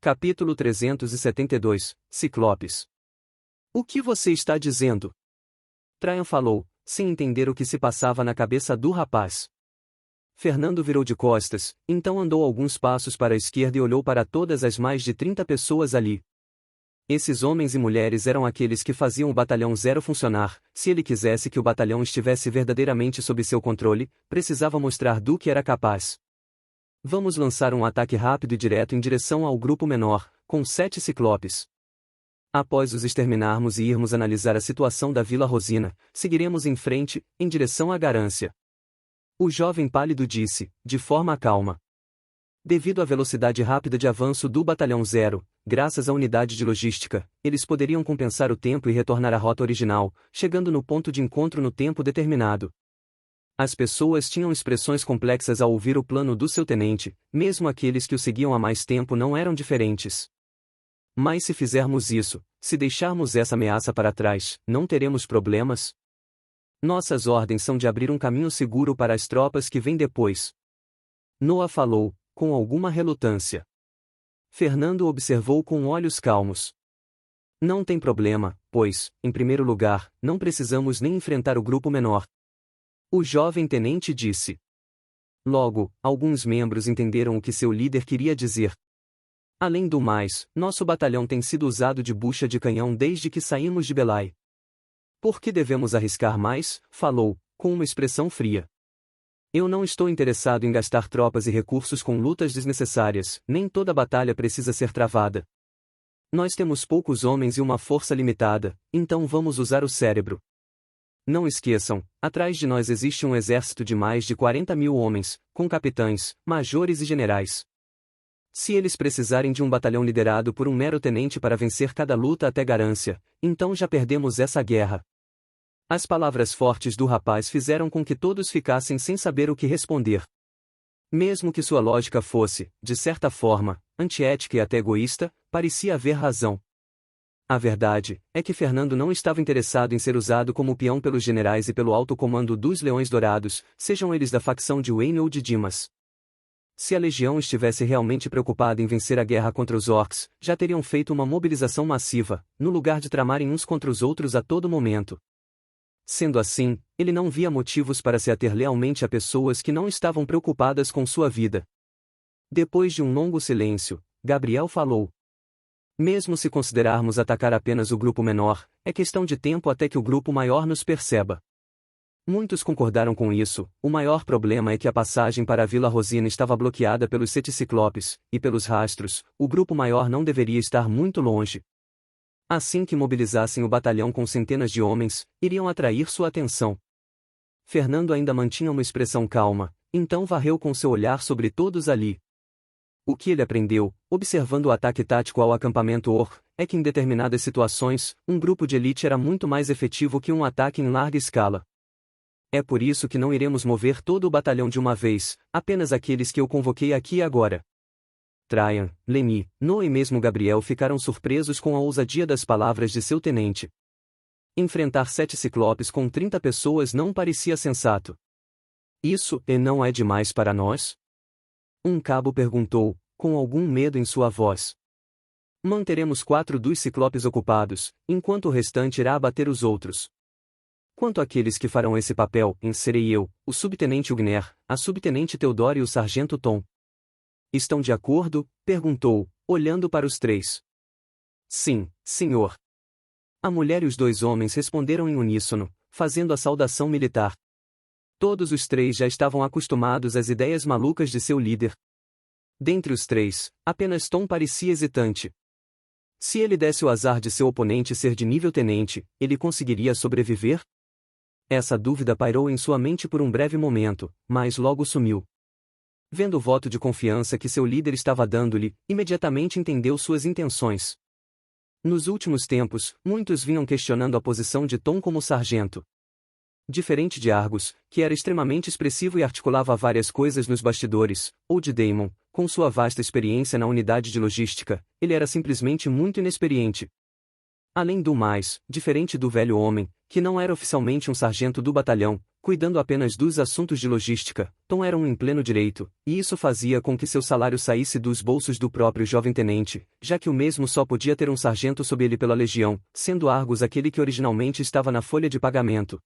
Capítulo 372, Ciclopes. O que você está dizendo? Traian falou, sem entender o que se passava na cabeça do rapaz. Fernando virou de costas, então andou alguns passos para a esquerda e olhou para todas as mais de 30 pessoas ali. Esses homens e mulheres eram aqueles que faziam o Batalhão Zero funcionar. Se ele quisesse que o batalhão estivesse verdadeiramente sob seu controle, precisava mostrar do que era capaz. Vamos lançar um ataque rápido e direto em direção ao grupo menor, com 7 ciclopes. Após os exterminarmos e irmos analisar a situação da Vila Rosina, seguiremos em frente, em direção à Garância. O jovem pálido disse, de forma calma. Devido à velocidade rápida de avanço do Batalhão Zero, graças à unidade de logística, eles poderiam compensar o tempo e retornar à rota original, chegando no ponto de encontro no tempo determinado. As pessoas tinham expressões complexas ao ouvir o plano do seu tenente, mesmo aqueles que o seguiam há mais tempo não eram diferentes. Mas se fizermos isso, se deixarmos essa ameaça para trás, não teremos problemas? Nossas ordens são de abrir um caminho seguro para as tropas que vêm depois. Noah falou, com alguma relutância. Fernando observou com olhos calmos. Não tem problema, pois, em primeiro lugar, não precisamos nem enfrentar o grupo menor. O jovem tenente disse. Logo, alguns membros entenderam o que seu líder queria dizer. Além do mais, nosso batalhão tem sido usado de bucha de canhão desde que saímos de Belai. Por que devemos arriscar mais? Falou, com uma expressão fria. Eu não estou interessado em gastar tropas e recursos com lutas desnecessárias, nem toda batalha precisa ser travada. Nós temos poucos homens e uma força limitada, então vamos usar o cérebro. Não esqueçam, atrás de nós existe um exército de mais de 40.000 homens, com capitães, majores e generais. Se eles precisarem de um batalhão liderado por um mero tenente para vencer cada luta até Garância, então já perdemos essa guerra. As palavras fortes do rapaz fizeram com que todos ficassem sem saber o que responder. Mesmo que sua lógica fosse, de certa forma, antiética e até egoísta, parecia haver razão. A verdade é que Fernando não estava interessado em ser usado como peão pelos generais e pelo alto comando dos Leões Dourados, sejam eles da facção de Wayne ou de Dimas. Se a legião estivesse realmente preocupada em vencer a guerra contra os orcs, já teriam feito uma mobilização massiva, no lugar de tramarem uns contra os outros a todo momento. Sendo assim, ele não via motivos para se ater lealmente a pessoas que não estavam preocupadas com sua vida. Depois de um longo silêncio, Gabriel falou. Mesmo se considerarmos atacar apenas o grupo menor, é questão de tempo até que o grupo maior nos perceba. Muitos concordaram com isso. O maior problema é que a passagem para a Vila Rosina estava bloqueada pelos 7 ciclopes, e pelos rastros, o grupo maior não deveria estar muito longe. Assim que mobilizassem o batalhão com centenas de homens, iriam atrair sua atenção. Fernando ainda mantinha uma expressão calma, então varreu com seu olhar sobre todos ali. O que ele aprendeu, observando o ataque tático ao acampamento Orc, é que em determinadas situações, um grupo de elite era muito mais efetivo que um ataque em larga escala. É por isso que não iremos mover todo o batalhão de uma vez, apenas aqueles que eu convoquei aqui e agora. Traian, Lenny, Noah e mesmo Gabriel ficaram surpresos com a ousadia das palavras de seu tenente. Enfrentar 7 ciclopes com 30 pessoas não parecia sensato. Isso não é demais para nós? Um cabo perguntou, com algum medo em sua voz. Manteremos 4 dos ciclopes ocupados, enquanto o restante irá abater os outros. Quanto àqueles que farão esse papel, serei eu, o subtenente Ugner, a subtenente Theodore e o sargento Tom. Estão de acordo? Perguntou, olhando para os 3. Sim, senhor. A mulher e os 2 homens responderam em uníssono, fazendo a saudação militar. Todos os 3 já estavam acostumados às ideias malucas de seu líder. Dentre os 3, apenas Tom parecia hesitante. Se ele desse o azar de seu oponente ser de nível tenente, ele conseguiria sobreviver? Essa dúvida pairou em sua mente por um breve momento, mas logo sumiu. Vendo o voto de confiança que seu líder estava dando-lhe, imediatamente entendeu suas intenções. Nos últimos tempos, muitos vinham questionando a posição de Tom como sargento. Diferente de Argus, que era extremamente expressivo e articulava várias coisas nos bastidores, ou de Daemon, com sua vasta experiência na unidade de logística, ele era simplesmente muito inexperiente. Além do mais, diferente do velho homem, que não era oficialmente um sargento do batalhão, Cuidando apenas dos assuntos de logística, Tom era em pleno direito, e isso fazia com que seu salário saísse dos bolsos do próprio jovem tenente, já que o mesmo só podia ter um sargento sob ele pela legião, sendo Argus aquele que originalmente estava na folha de pagamento.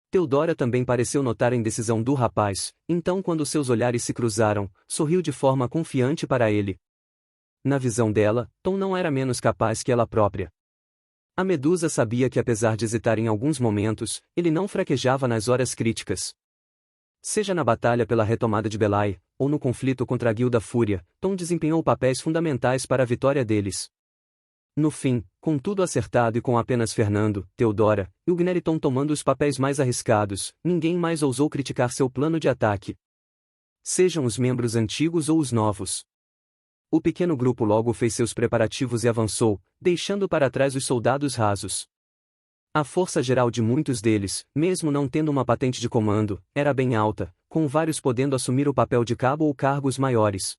Theodora também pareceu notar a indecisão do rapaz, então quando seus olhares se cruzaram, sorriu de forma confiante para ele. Na visão dela, Tom não era menos capaz que ela própria. A Medusa sabia que apesar de hesitar em alguns momentos, ele não fraquejava nas horas críticas. Seja na batalha pela retomada de Belay, ou no conflito contra a Guilda Fúria, Tom desempenhou papéis fundamentais para a vitória deles. No fim, com tudo acertado e com apenas Fernando, Theodora, Ilgnir e Tom tomando os papéis mais arriscados, ninguém mais ousou criticar seu plano de ataque. Sejam os membros antigos ou os novos. O pequeno grupo logo fez seus preparativos e avançou, deixando para trás os soldados rasos. A força geral de muitos deles, mesmo não tendo uma patente de comando, era bem alta, com vários podendo assumir o papel de cabo ou cargos maiores.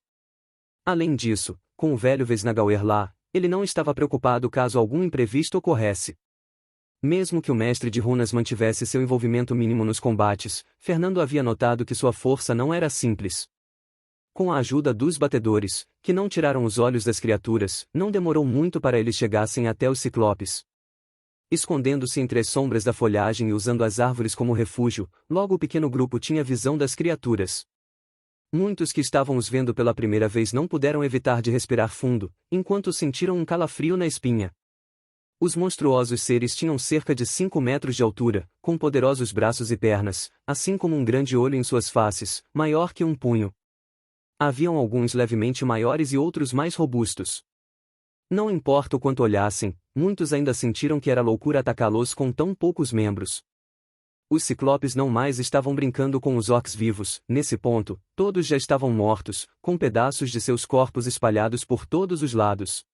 Além disso, com o velho Vesnagauer lá, ele não estava preocupado caso algum imprevisto ocorresse. Mesmo que o mestre de runas mantivesse seu envolvimento mínimo nos combates, Fernando havia notado que sua força não era simples. Com a ajuda dos batedores, que não tiraram os olhos das criaturas, não demorou muito para eles chegassem até os ciclopes. Escondendo-se entre as sombras da folhagem e usando as árvores como refúgio, logo o pequeno grupo tinha visão das criaturas. Muitos que estavam os vendo pela primeira vez não puderam evitar de respirar fundo, enquanto sentiram um calafrio na espinha. Os monstruosos seres tinham cerca de 5 metros de altura, com poderosos braços e pernas, assim como um grande olho em suas faces, maior que um punho. Haviam alguns levemente maiores e outros mais robustos. Não importa o quanto olhassem, muitos ainda sentiram que era loucura atacá-los com tão poucos membros. Os ciclopes não mais estavam brincando com os orcs vivos, nesse ponto, todos já estavam mortos, com pedaços de seus corpos espalhados por todos os lados.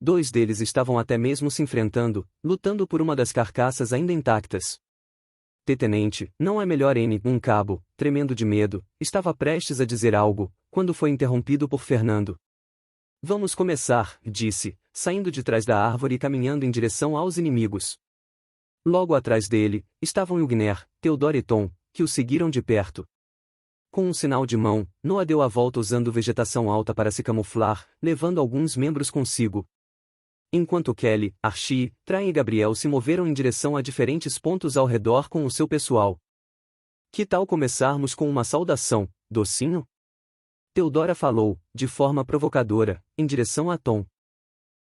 2 deles estavam até mesmo se enfrentando, lutando por uma das carcaças ainda intactas. Tenente, não é melhor um cabo, tremendo de medo, estava prestes a dizer algo, quando foi interrompido por Fernando. Vamos começar, disse, saindo de trás da árvore e caminhando em direção aos inimigos. Logo atrás dele, estavam Ilgnir, Theodora e Tom, que o seguiram de perto. Com um sinal de mão, Noah deu a volta usando vegetação alta para se camuflar, levando alguns membros consigo. Enquanto Kelly, Archie, Train e Gabriel se moveram em direção a diferentes pontos ao redor com o seu pessoal. Que tal começarmos com uma saudação, docinho? Theodora falou, de forma provocadora, em direção a Tom.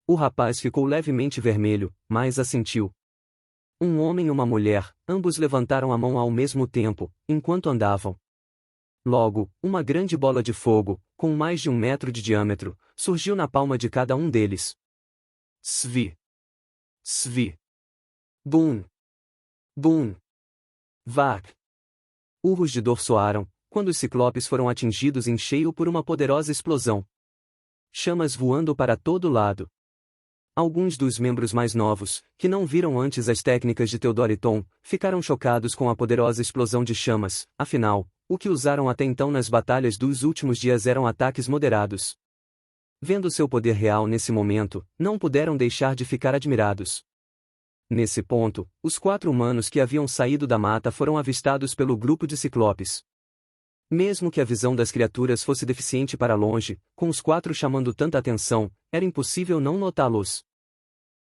O rapaz ficou levemente vermelho, mas assentiu. Um homem e uma mulher, ambos levantaram a mão ao mesmo tempo, enquanto andavam. Logo, uma grande bola de fogo, com mais de 1 metro de diâmetro, surgiu na palma de cada um deles. Svi. Svi. Bum. Bum. Vak. Urros de dor soaram, quando os ciclopes foram atingidos em cheio por uma poderosa explosão. Chamas voando para todo lado. Alguns dos membros mais novos, que não viram antes as técnicas de Theodora e Tom, ficaram chocados com a poderosa explosão de chamas, afinal, o que usaram até então nas batalhas dos últimos dias eram ataques moderados. Vendo seu poder real nesse momento, não puderam deixar de ficar admirados. Nesse ponto, os 4 humanos que haviam saído da mata foram avistados pelo grupo de ciclopes. Mesmo que a visão das criaturas fosse deficiente para longe, com os 4 chamando tanta atenção, era impossível não notá-los.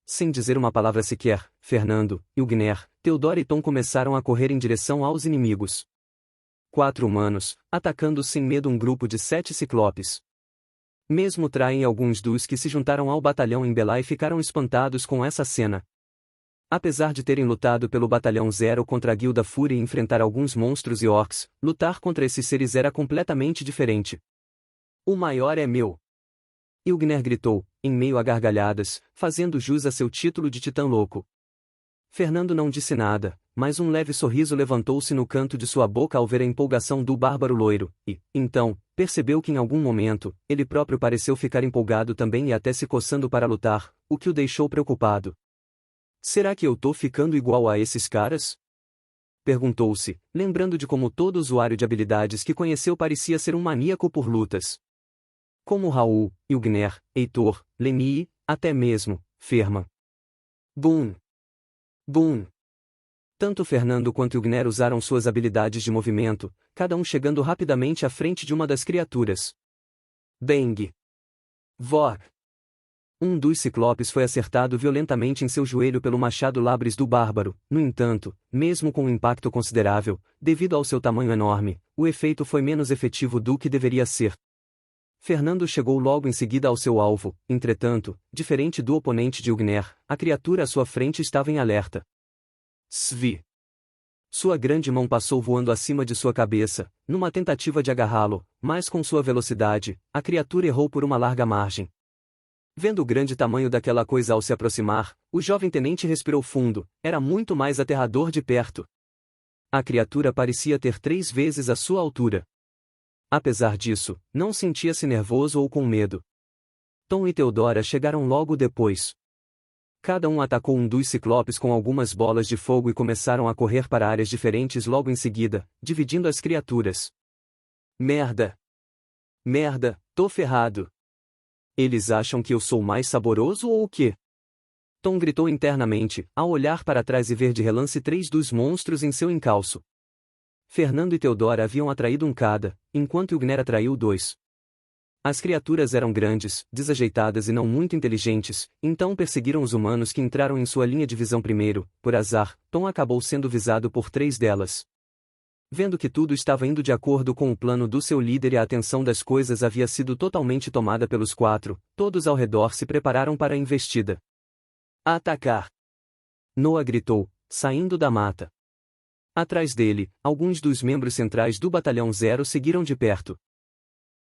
Sem dizer uma palavra sequer, Fernando, Ilgnir, Theodora e Tom começaram a correr em direção aos inimigos. 4 humanos, atacando sem medo um grupo de 7 ciclopes. Mesmo Traem e alguns dos que se juntaram ao batalhão em Belay ficaram espantados com essa cena. Apesar de terem lutado pelo Batalhão Zero contra a Guilda Fúria e enfrentar alguns monstros e orcs, lutar contra esses seres era completamente diferente. O maior é meu! Ilgnir gritou, em meio a gargalhadas, fazendo jus a seu título de titã louco. Fernando não disse nada, mas um leve sorriso levantou-se no canto de sua boca ao ver a empolgação do bárbaro loiro, e, então, percebeu que em algum momento, ele próprio pareceu ficar empolgado também e até se coçando para lutar, o que o deixou preocupado. Será que eu tô ficando igual a esses caras? Perguntou-se, lembrando de como todo usuário de habilidades que conheceu parecia ser um maníaco por lutas. Como Raul, Ilgnir, Heitor, Lemmy, até mesmo, Ferma. Bum! Bum! Tanto Fernando quanto Ygner usaram suas habilidades de movimento, cada um chegando rapidamente à frente de uma das criaturas. Bang! Vor! Um dos ciclopes foi acertado violentamente em seu joelho pelo machado Labres do Bárbaro. No entanto, mesmo com um impacto considerável, devido ao seu tamanho enorme, o efeito foi menos efetivo do que deveria ser. Fernando chegou logo em seguida ao seu alvo, entretanto, diferente do oponente de Ygner, a criatura à sua frente estava em alerta. Svi! Sua grande mão passou voando acima de sua cabeça, numa tentativa de agarrá-lo, mas com sua velocidade, a criatura errou por uma larga margem. Vendo o grande tamanho daquela coisa ao se aproximar, o jovem tenente respirou fundo, era muito mais aterrador de perto. A criatura parecia ter 3 vezes a sua altura. Apesar disso, não sentia-se nervoso ou com medo. Tom e Theodora chegaram logo depois. Cada um atacou um dos ciclopes com algumas bolas de fogo e começaram a correr para áreas diferentes logo em seguida, dividindo as criaturas. Merda! Merda, tô ferrado! Eles acham que eu sou mais saboroso ou o quê? Tom gritou internamente, ao olhar para trás e ver de relance 3 dos monstros em seu encalço. Fernando e Theodora haviam atraído um cada, enquanto Ygner atraiu 2. As criaturas eram grandes, desajeitadas e não muito inteligentes, então perseguiram os humanos que entraram em sua linha de visão primeiro. Por azar, Tom acabou sendo visado por 3 delas. Vendo que tudo estava indo de acordo com o plano do seu líder e a atenção das coisas havia sido totalmente tomada pelos 4, todos ao redor se prepararam para a investida. Atacar! Noah gritou, saindo da mata. Atrás dele, alguns dos membros centrais do Batalhão Zero seguiram de perto.